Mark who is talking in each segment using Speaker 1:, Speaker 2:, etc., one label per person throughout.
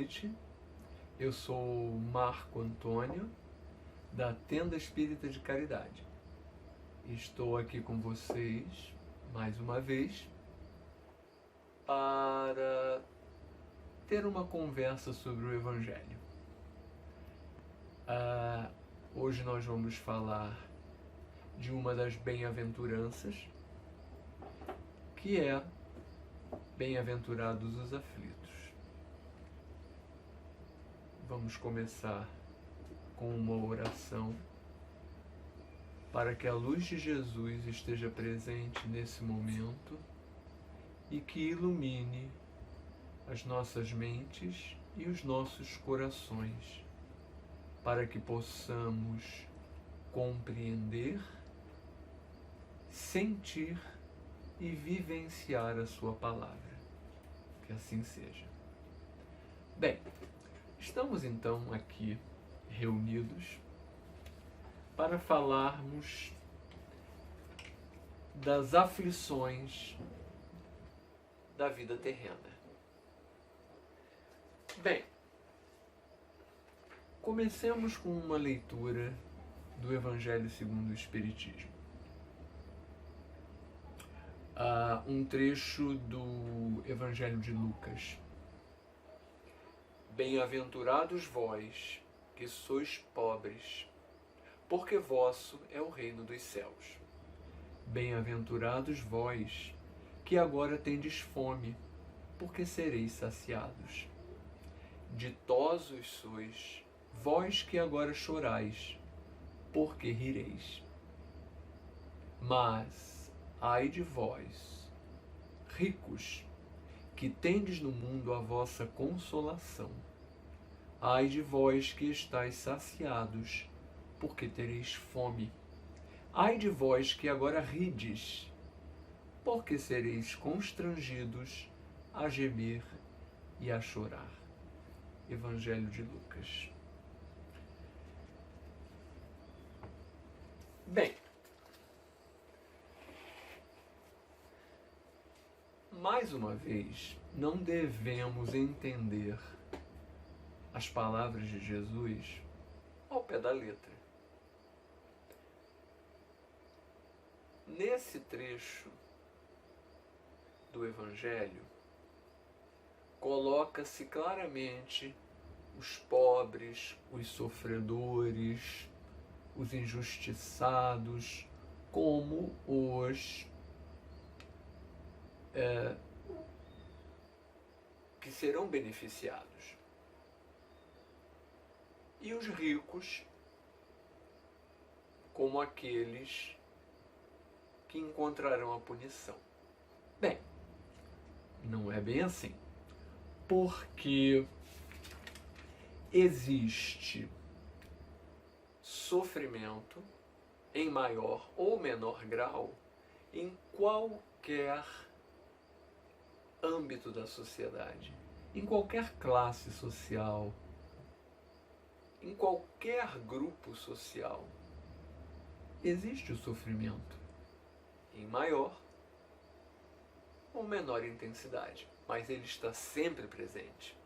Speaker 1: noite. Eu sou Marco Antônio, da Tenda Espírita de Caridade. Estou aqui com vocês, mais uma vez, para ter uma conversa sobre o Evangelho. Hoje nós vamos falar de uma das bem-aventuranças, que é Bem-aventurados os aflitos. Vamos começar com uma oração para que a luz de Jesus esteja presente nesse momento e que ilumine as nossas mentes e os nossos corações, para que possamos compreender, sentir e vivenciar a sua palavra. Que assim seja. Bem, estamos então aqui reunidos para falarmos das aflições da vida terrena. Bem, comecemos com uma leitura do Evangelho segundo o Espiritismo. Um trecho do Evangelho de Lucas. Bem-aventurados vós, que sois pobres, porque vosso é o reino dos céus. Bem-aventurados vós, que agora tendes fome, porque sereis saciados. Ditosos sois, vós que agora chorais, porque rireis. Mas ai de vós, ricos, que tendes no mundo a vossa consolação. Ai de vós que estáis saciados, porque tereis fome. Ai de vós que agora rides, porque sereis constrangidos a gemer e a chorar. Evangelho de Lucas. Bem, mais uma vez, não devemos entender as palavras de Jesus ao pé da letra. Nesse trecho do Evangelho, coloca-se claramente os pobres, os sofredores, os injustiçados, como os que serão beneficiados. E os ricos como aqueles que encontrarão a punição. Bem, não é bem assim, porque existe sofrimento em maior ou menor grau em qualquer âmbito da sociedade, em qualquer classe social, em qualquer grupo social. Existe o sofrimento em maior ou menor intensidade, mas ele está sempre presente.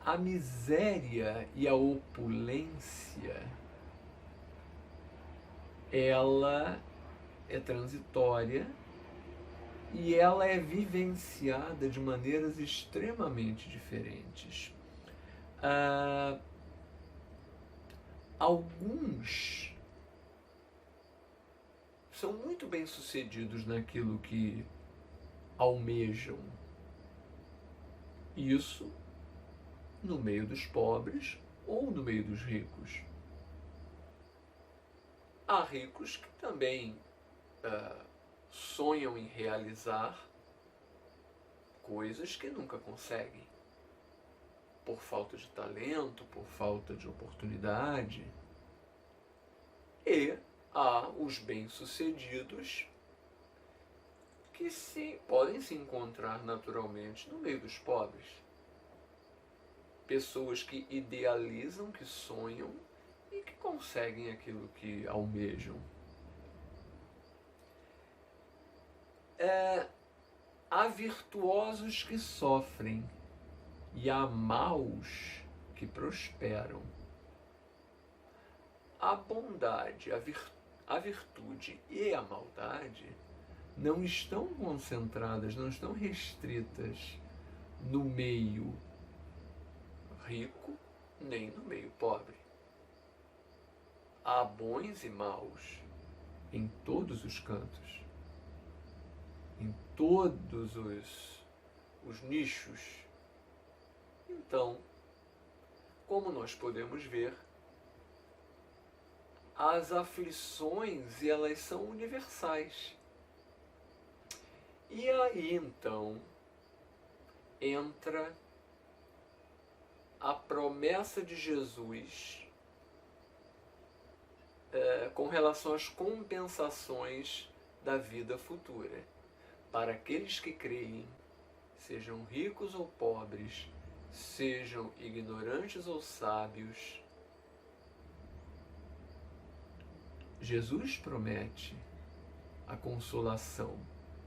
Speaker 1: A miséria e a opulência, ela é transitória e ela é vivenciada de maneiras extremamente diferentes. Alguns são muito bem-sucedidos naquilo que almejam. Isso no meio dos pobres ou no meio dos ricos. Há ricos que também sonham em realizar coisas que nunca conseguem, por falta de talento, por falta de oportunidade. E há os bem-sucedidos que podem se encontrar naturalmente no meio dos pobres. Pessoas que idealizam, que sonham e que conseguem aquilo que almejam. Há virtuosos que sofrem e há maus que prosperam. A bondade, a virtude e a maldade não estão concentradas, não estão restritas no meio rico nem no meio pobre. Há bons e maus em todos os cantos, em todos os nichos. Então, como nós podemos ver, as aflições, elas são universais. E aí, então, entra a promessa de Jesus com relação às compensações da vida futura. Para aqueles que creem, sejam ricos ou pobres, sejam ignorantes ou sábios, Jesus promete a consolação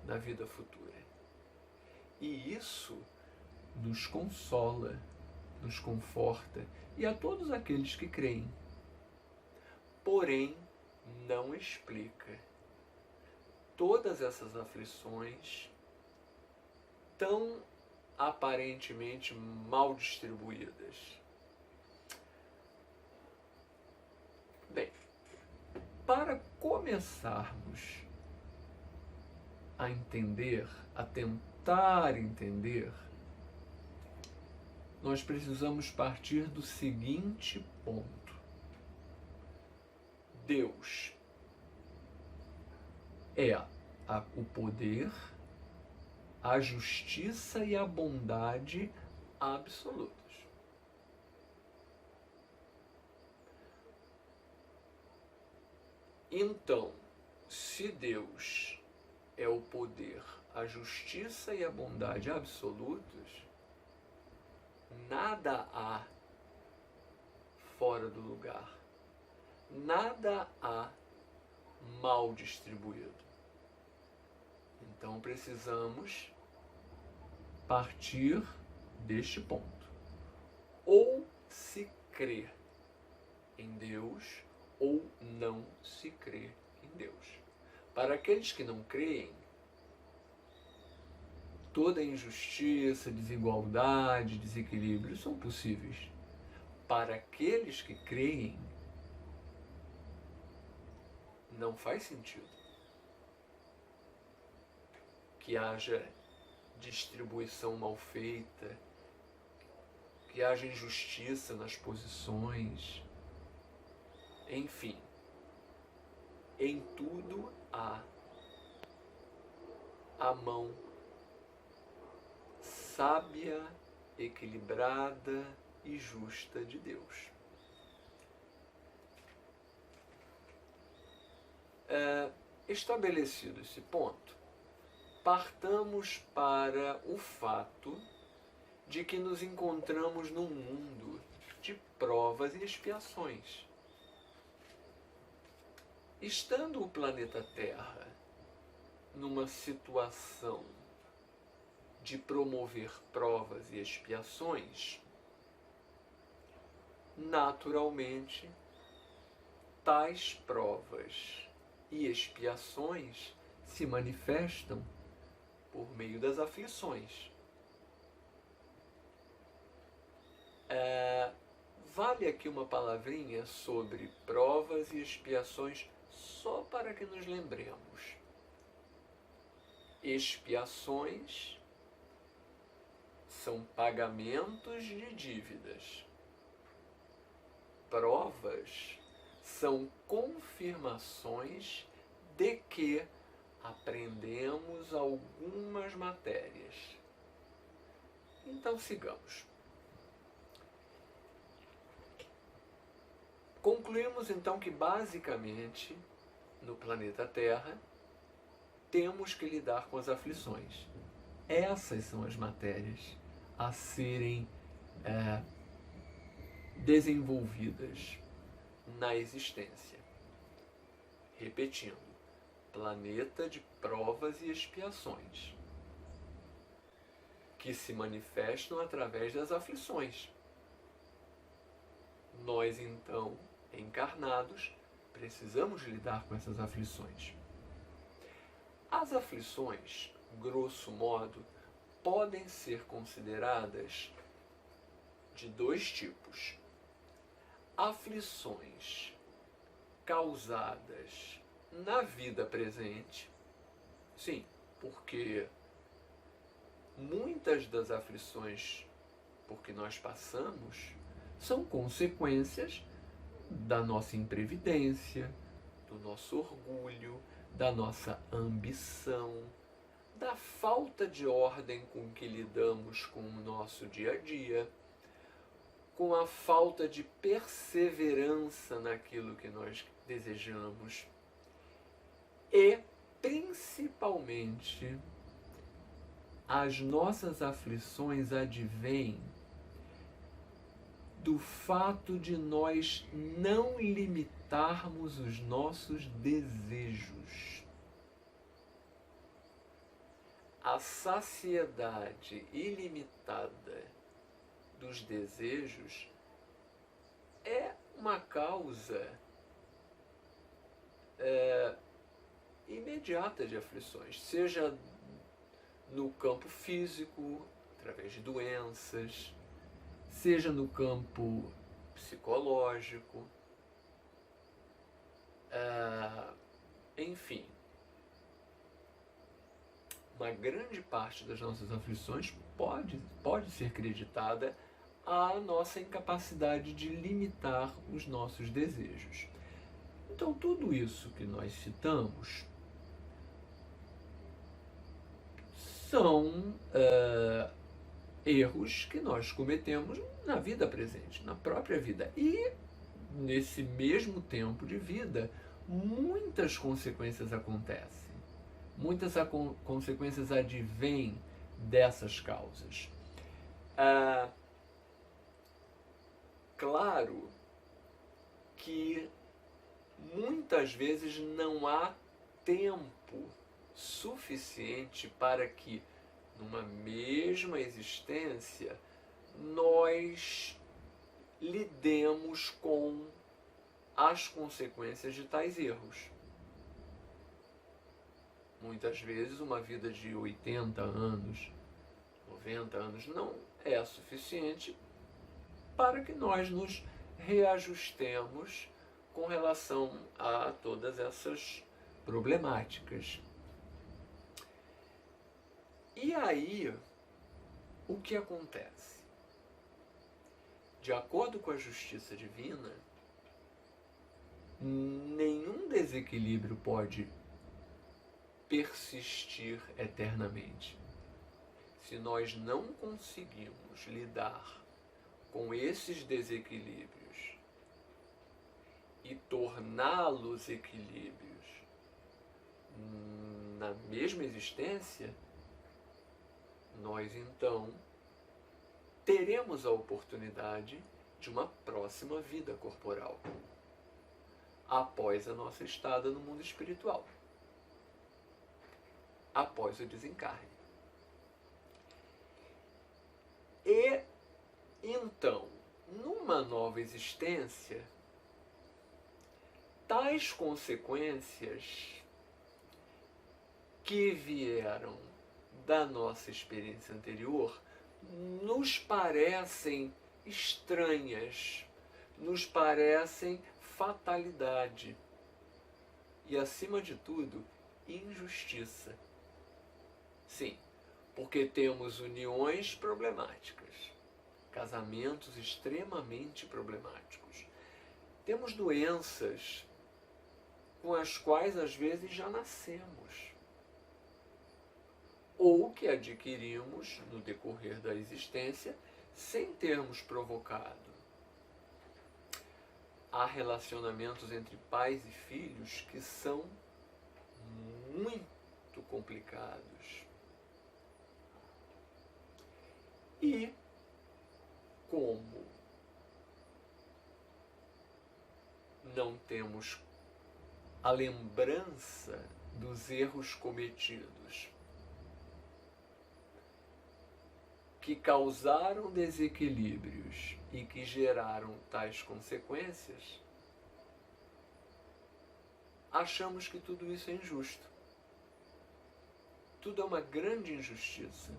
Speaker 1: na vida futura. E isso nos consola, nos conforta, e a todos aqueles que creem. Porém, não explica todas essas aflições tão aparentemente mal distribuídas. Bem, para começarmos a entender, a tentar entender, nós precisamos partir do seguinte ponto. Deus é o poder, a justiça e a bondade absolutas. Então, se Deus é o poder, a justiça e a bondade absolutos, nada há fora do lugar, nada há mal distribuído. Então precisamos partir deste ponto. Ou se crê em Deus, ou não se crê em Deus. Para aqueles que não creem, toda injustiça, desigualdade, desequilíbrio são possíveis. Para aqueles que creem, não faz sentido que haja distribuição mal feita, que haja injustiça nas posições, enfim, em tudo há a mão sábia, equilibrada e justa de Deus. Estabelecido esse ponto, partamos para o fato de que nos encontramos num mundo de provas e expiações. Estando o planeta Terra numa situação de promover provas e expiações, naturalmente, tais provas e expiações se manifestam por meio das aflições. Vale aqui uma palavrinha sobre provas e expiações, só para que nos lembremos. Expiações são pagamentos de dívidas. Provas são confirmações de que aprendemos algumas matérias. Então sigamos. Concluímos então que basicamente no planeta Terra temos que lidar com as aflições. Essas são as matérias a serem desenvolvidas na existência. Repetindo, planeta de provas e expiações. que se manifestam através das aflições. Nós, então, encarnados, precisamos lidar com essas aflições. As aflições, grosso modo, podem ser consideradas de dois tipos. Aflições causadas na vida presente, sim, porque muitas das aflições por que nós passamos são consequências da nossa imprevidência, do nosso orgulho, da nossa ambição, da falta de ordem com que lidamos com o nosso dia a dia, com a falta de perseverança naquilo que nós desejamos e, principalmente, as nossas aflições advêm do fato de nós não limitarmos os nossos desejos. A saciedade ilimitada dos desejos é uma causa imediata de aflições, seja no campo físico, através de doenças, seja no campo psicológico, enfim. Uma grande parte das nossas aflições pode ser creditada à nossa incapacidade de limitar os nossos desejos. Então, tudo isso que nós citamos são erros que nós cometemos na vida presente, na própria vida. E, nesse mesmo tempo de vida, muitas consequências acontecem. Muitas consequências advêm dessas causas. Claro que muitas vezes não há tempo suficiente para que, numa mesma existência, nós lidemos com as consequências de tais erros. Muitas vezes uma vida de 80 anos, 90 anos não é suficiente para que nós nos reajustemos com relação a todas essas problemáticas. E aí, o que acontece? De acordo com a justiça divina, nenhum desequilíbrio pode persistir eternamente. Se nós não conseguimos lidar com esses desequilíbrios e torná-los equilíbrios na mesma existência, nós então teremos a oportunidade de uma próxima vida corporal após a nossa estada no mundo espiritual, após o desencarne. E então, numa nova existência, tais consequências que vieram da nossa experiência anterior nos parecem estranhas, nos parecem fatalidade e, acima de tudo, injustiça. Sim, porque temos uniões problemáticas, casamentos extremamente problemáticos. Temos doenças com as quais às vezes já nascemos, ou que adquirimos no decorrer da existência sem termos provocado. Há relacionamentos entre pais e filhos que são muito complicados. E como não temos a lembrança dos erros cometidos, que causaram desequilíbrios e que geraram tais consequências, achamos que tudo isso é injusto. Tudo é uma grande injustiça.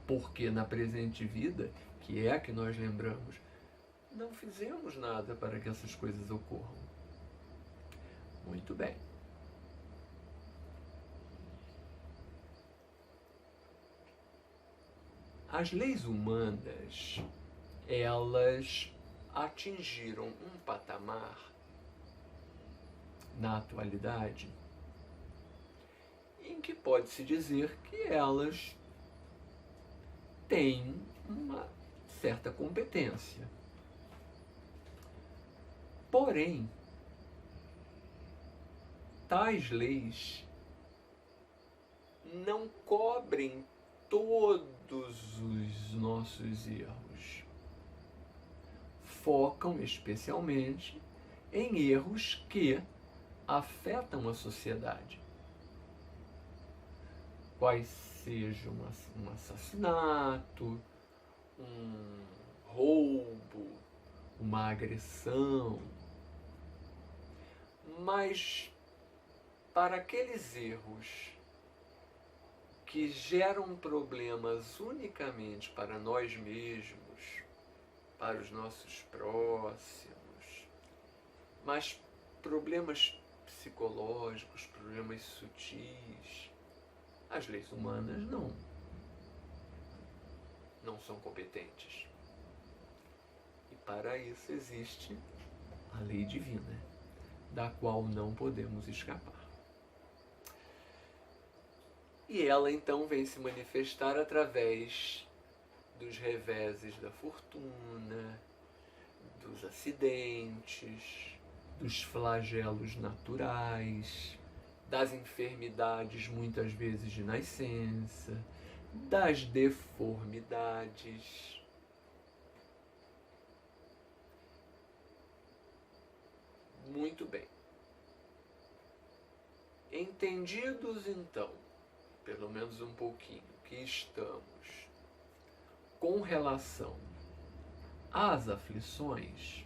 Speaker 1: Porque na presente vida, que é a que nós lembramos, não fizemos nada para que essas coisas ocorram. Muito bem. As leis humanas, elas atingiram um patamar na atualidade em que pode-se dizer que elas têm uma certa competência. Porém, tais leis não cobrem todos os nossos erros. Focam especialmente em erros que afetam a sociedade. Quais sejam um assassinato, um roubo, uma agressão. Mas para aqueles erros que geram problemas unicamente para nós mesmos, para os nossos próximos, mas problemas psicológicos, problemas sutis, as leis humanas não são competentes. E para isso existe a lei divina, da qual não podemos escapar. E ela então vem se manifestar através dos reveses da fortuna, dos acidentes, dos flagelos naturais, das enfermidades muitas vezes de nascença, das deformidades. Muito bem. Entendidos então, pelo menos um pouquinho, que estamos com relação às aflições,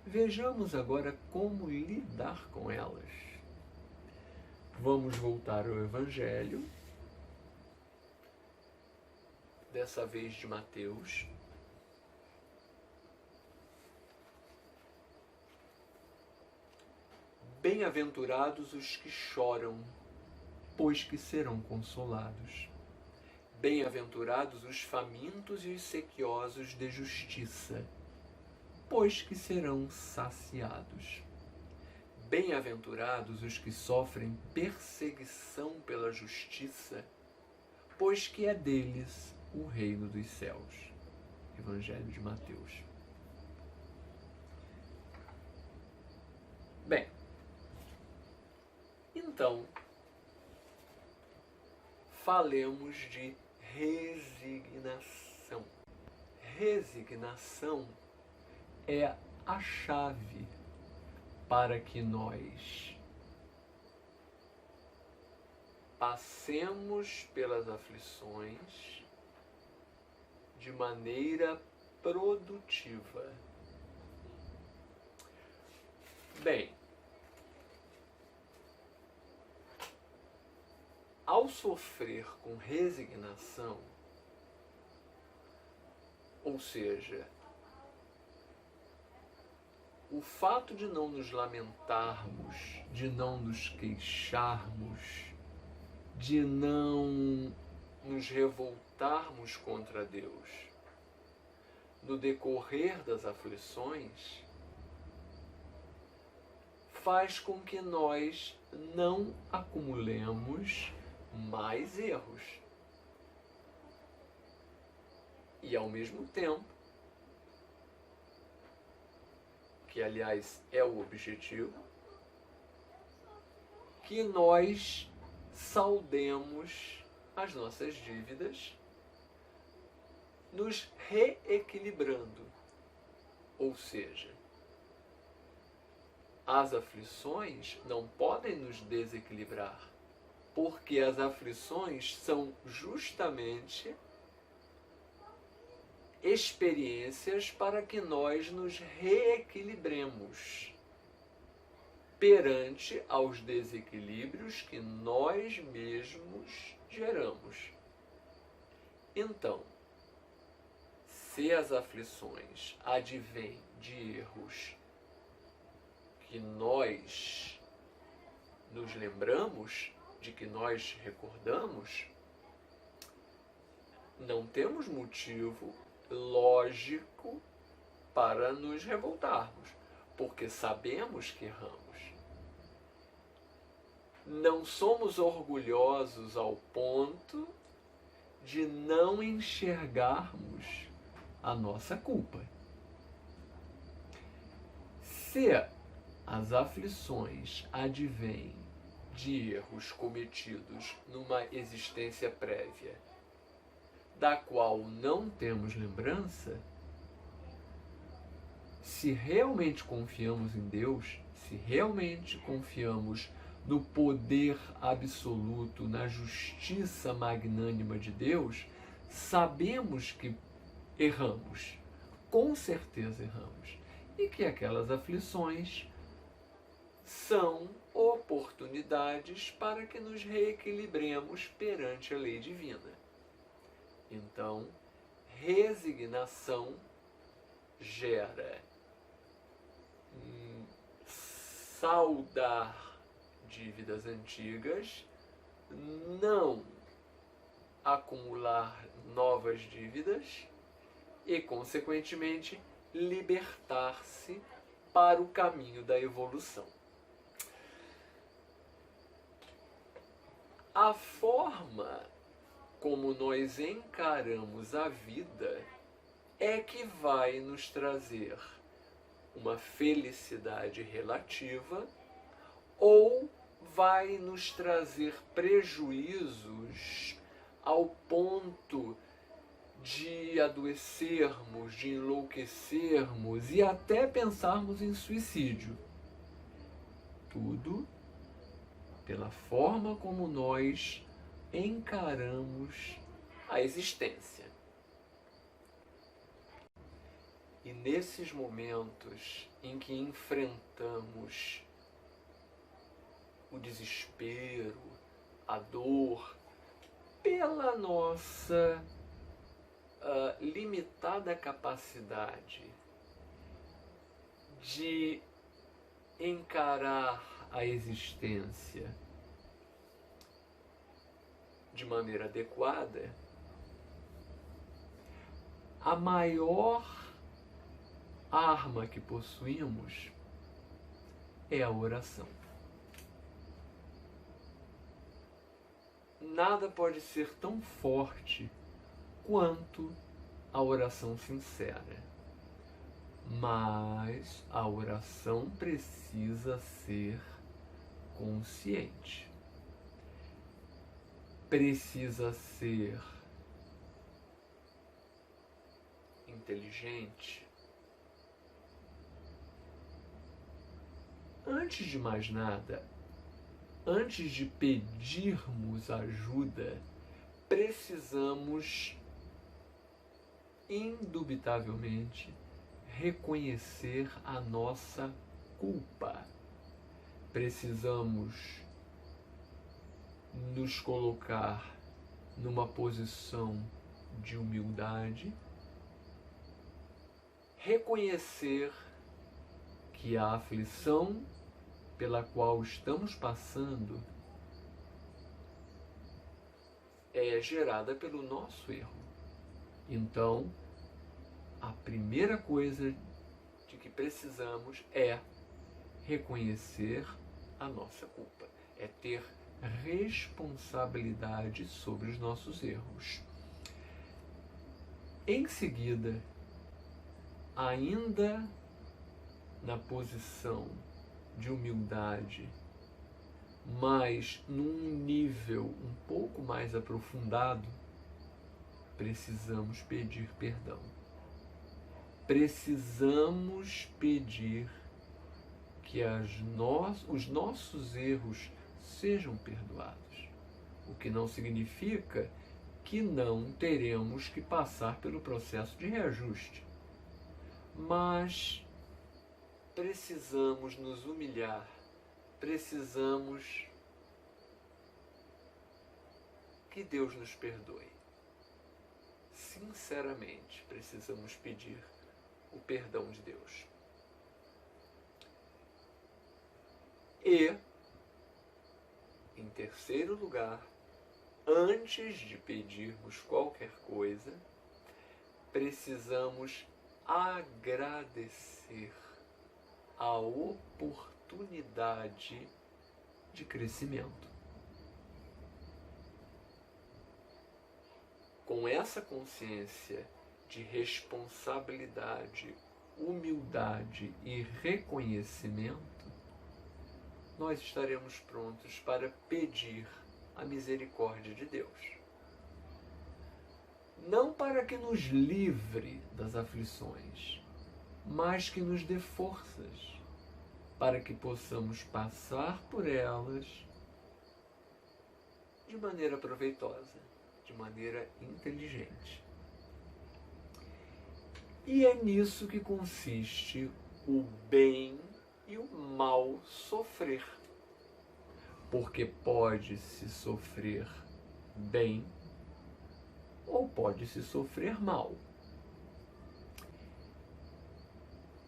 Speaker 1: vejamos agora como lidar com elas. Vamos voltar ao Evangelho, dessa vez de Mateus. Bem-aventurados os que choram, pois que serão consolados. Bem-aventurados os famintos e os sequiosos de justiça, pois que serão saciados. Bem-aventurados os que sofrem perseguição pela justiça, pois que é deles o reino dos céus. Evangelho de Mateus. Bem, então, falemos de resignação. Resignação é a chave para que nós passemos pelas aflições de maneira produtiva. Bem, ao sofrer com resignação, ou seja, o fato de não nos lamentarmos, de não nos queixarmos, de não nos revoltarmos contra Deus, no decorrer das aflições, faz com que nós não acumulemos mais erros. E ao mesmo tempo, que aliás é o objetivo, que nós saldemos as nossas dívidas, nos reequilibrando. Ou seja, as aflições não podem nos desequilibrar, porque as aflições são justamente experiências para que nós nos reequilibremos perante aos desequilíbrios que nós mesmos geramos. Então, se as aflições advêm de erros que nós nos lembramos, de que nós recordamos, não temos motivo lógico para nos revoltarmos, porque sabemos que erramos. Não somos orgulhosos ao ponto de não enxergarmos a nossa culpa. Se as aflições advêm de erros cometidos numa existência prévia, da qual não temos lembrança, se realmente confiamos em Deus, se realmente confiamos no poder absoluto, na justiça magnânima de Deus, sabemos que erramos, com certeza erramos, e que aquelas aflições são oportunidades para que nos reequilibremos perante a lei divina. Então, resignação gera saudar dívidas antigas, não acumular novas dívidas e, consequentemente, libertar-se para o caminho da evolução. A forma como nós encaramos a vida é que vai nos trazer uma felicidade relativa ou vai nos trazer prejuízos ao ponto de adoecermos, de enlouquecermos e até pensarmos em suicídio. Tudo pela forma como nós encaramos a existência. E nesses momentos em que enfrentamos o desespero, a dor, pela nossa limitada capacidade de encarar a existência de maneira adequada, a maior arma que possuímos é a oração. Nada pode ser tão forte quanto a oração sincera. Mas a oração precisa ser consciente. Precisa ser inteligente. Antes de mais nada, antes de pedirmos ajuda, precisamos indubitavelmente reconhecer a nossa culpa. Precisamos nos colocar numa posição de humildade, reconhecer que a aflição pela qual estamos passando é gerada pelo nosso erro. Então, a primeira coisa de que precisamos é reconhecer a nossa culpa, é ter responsabilidade sobre os nossos erros. Em seguida, ainda na posição de humildade, mas num nível um pouco mais aprofundado, precisamos pedir perdão. Precisamos pedir que os nossos erros sejam perdoados. O que não significa que não teremos que passar pelo processo de reajuste. Mas precisamos nos humilhar, precisamos que Deus nos perdoe. Sinceramente, precisamos pedir o perdão de Deus. E, em terceiro lugar, antes de pedirmos qualquer coisa, precisamos agradecer a oportunidade de crescimento. Com essa consciência de responsabilidade, humildade e reconhecimento, nós estaremos prontos para pedir a misericórdia de Deus. Não para que nos livre das aflições, mas que nos dê forças para que possamos passar por elas de maneira proveitosa, de maneira inteligente. E é nisso que consiste o bem e o mal sofrer. Porque pode-se sofrer bem ou pode-se sofrer mal.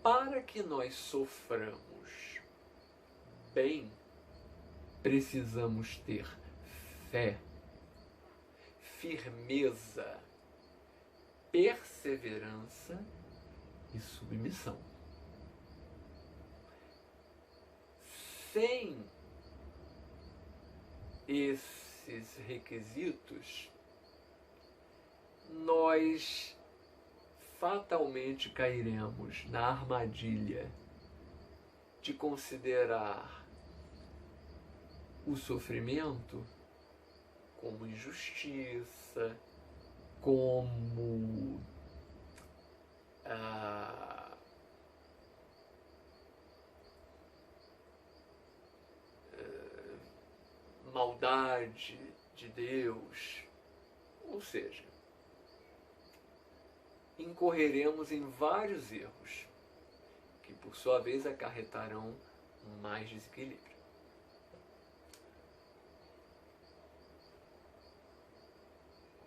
Speaker 1: Para que nós soframos bem, precisamos ter fé, firmeza, perseverança e submissão. Sem esses requisitos, nós fatalmente cairemos na armadilha de considerar o sofrimento como injustiça, como maldade de Deus. Ou seja, incorreremos em vários erros que, por sua vez, acarretarão mais desequilíbrio.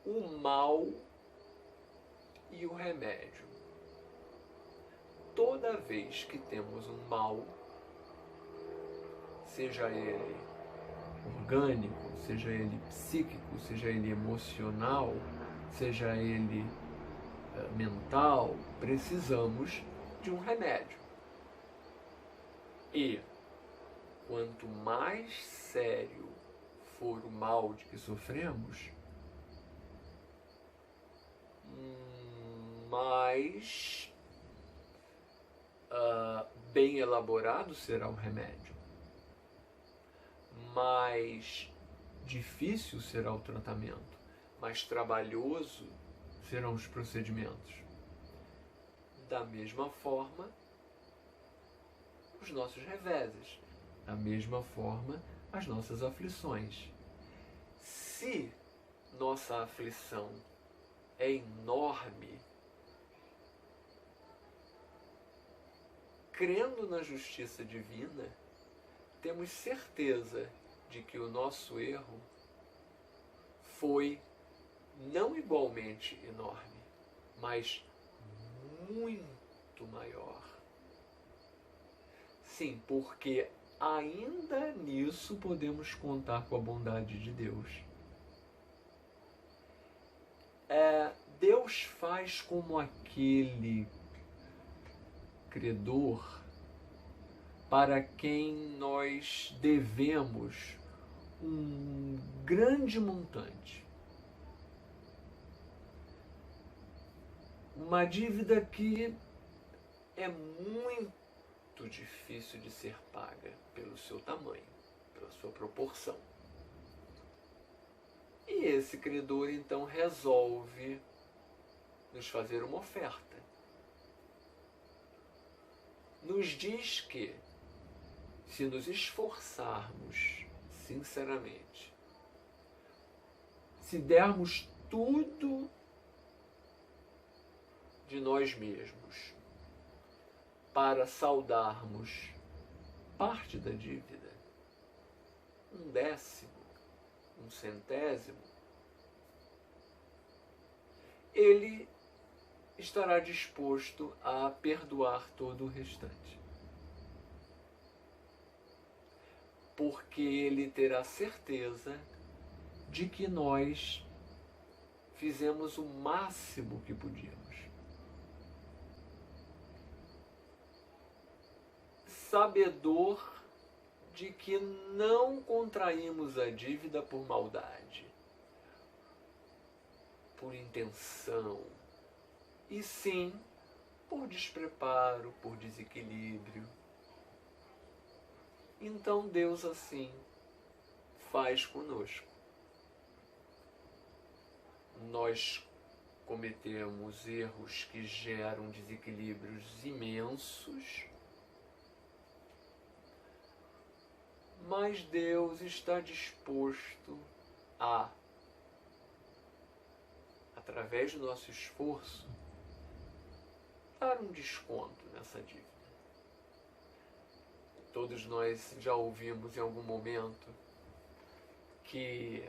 Speaker 1: O mal e o remédio. Toda vez que temos um mal, seja ele orgânico, seja ele psíquico, seja ele emocional, seja ele mental, precisamos de um remédio. E quanto mais sério for o mal de que sofremos, mais bem elaborado será o remédio, mais difícil será o tratamento, mais trabalhoso serão os procedimentos. Da mesma forma, os nossos reveses, da mesma forma, as nossas aflições. Se nossa aflição é enorme, crendo na justiça divina, temos certeza de que o nosso erro foi não igualmente enorme, mas muito maior. Sim, porque ainda nisso podemos contar com a bondade de Deus. Deus faz como aquele credor para quem nós devemos um grande montante. Uma dívida que é muito difícil de ser paga pelo seu tamanho, pela sua proporção. E esse credor então resolve nos fazer uma oferta. Nos diz que, se nos esforçarmos sinceramente, se dermos tudo de nós mesmos para saldarmos parte da dívida, 1/10, 1/100, ele estará disposto a perdoar todo o restante. Porque ele terá certeza de que nós fizemos o máximo que podíamos. Sabedor de que não contraímos a dívida por maldade, por intenção, e sim por despreparo, por desequilíbrio. Então Deus assim faz conosco. Nós cometemos erros que geram desequilíbrios imensos, mas Deus está disposto a, através do nosso esforço, dar um desconto nessa dívida. Todos nós já ouvimos em algum momento que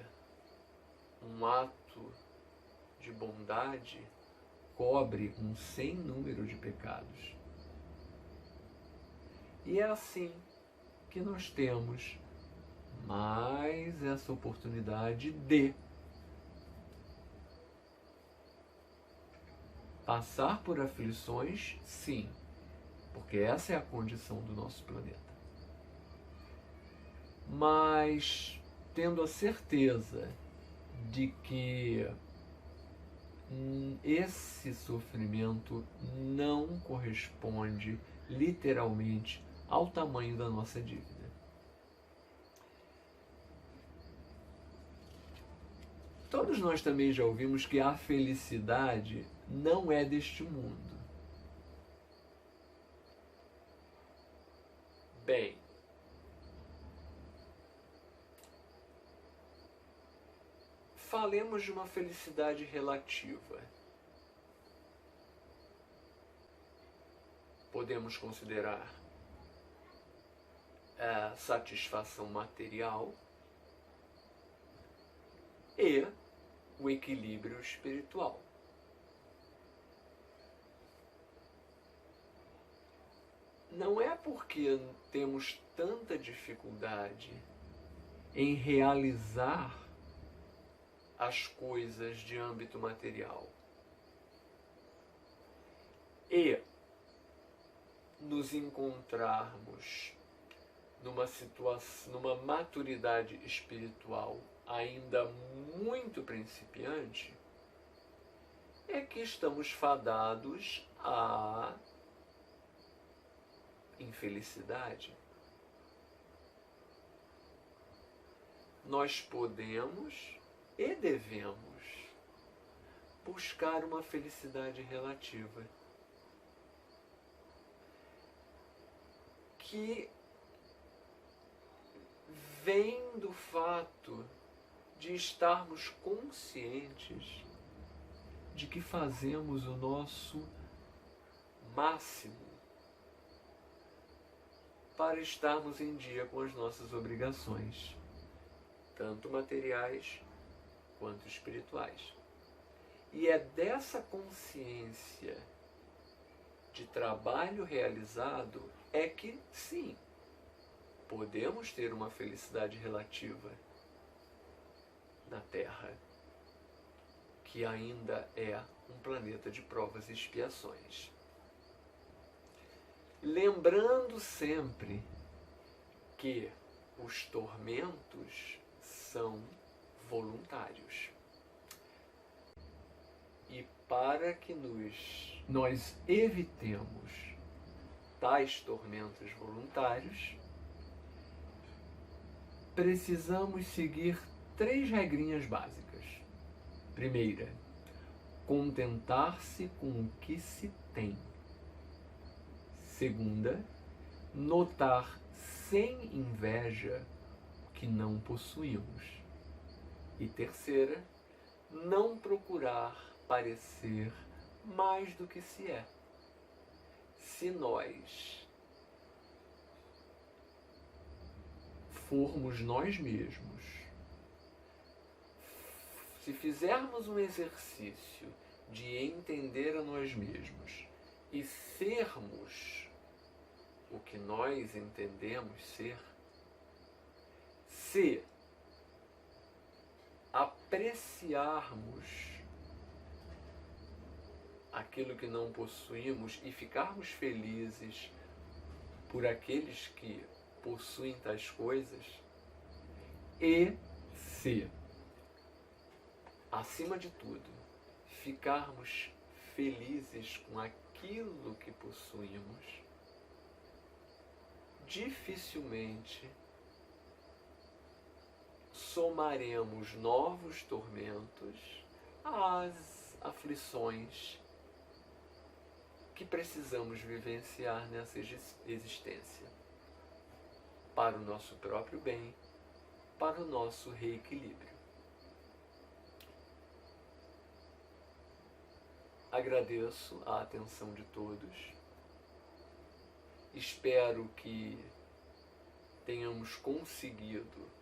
Speaker 1: um ato de bondade cobre um sem número de pecados. E é assim que nós temos mais essa oportunidade de passar por aflições, sim, porque essa é a condição do nosso planeta. Mas tendo a certeza de que esse sofrimento não corresponde literalmente ao tamanho da nossa dívida. Todos nós também já ouvimos que a felicidade não é deste mundo. Bem, falemos de uma felicidade relativa. Podemos considerar a satisfação material e o equilíbrio espiritual. Não é porque temos tanta dificuldade em realizar as coisas de âmbito material e nos encontrarmos numa situação, numa maturidade espiritual ainda muito principiante, é que estamos fadados à infelicidade. Nós podemos e devemos buscar uma felicidade relativa que vem do fato de estarmos conscientes de que fazemos o nosso máximo para estarmos em dia com as nossas obrigações, tanto materiais quanto espirituais. E é dessa consciência de trabalho realizado é que, sim, podemos ter uma felicidade relativa na Terra, que ainda é um planeta de provas e expiações. Lembrando sempre que os tormentos são voluntários. E para que nós evitemos tais tormentos voluntários, precisamos seguir 3 regrinhas básicas. Primeira, contentar-se com o que se tem. Segunda, notar sem inveja o que não possuímos. E terceira, não procurar parecer mais do que se é. Se nós formos nós mesmos, se fizermos um exercício de entender a nós mesmos e sermos o que nós entendemos ser, se apreciarmos aquilo que não possuímos e ficarmos felizes por aqueles que possuem tais coisas, e se, acima de tudo, ficarmos felizes com aquilo que possuímos, dificilmente somaremos novos tormentos às aflições que precisamos vivenciar nessa existência, para o nosso próprio bem, para o nosso reequilíbrio. Agradeço a atenção de todos. Espero que tenhamos conseguido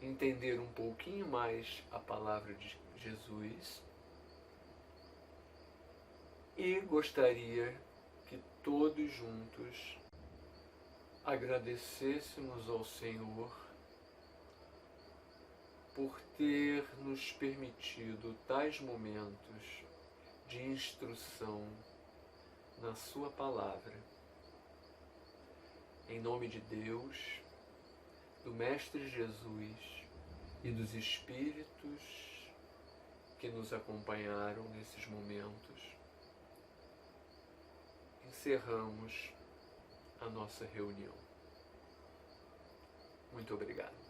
Speaker 1: entender um pouquinho mais a palavra de Jesus e gostaria que todos juntos agradecêssemos ao Senhor por ter nos permitido tais momentos de instrução na sua palavra. Em nome de Deus, do Mestre Jesus e dos Espíritos que nos acompanharam nesses momentos, encerramos a nossa reunião. Muito obrigado.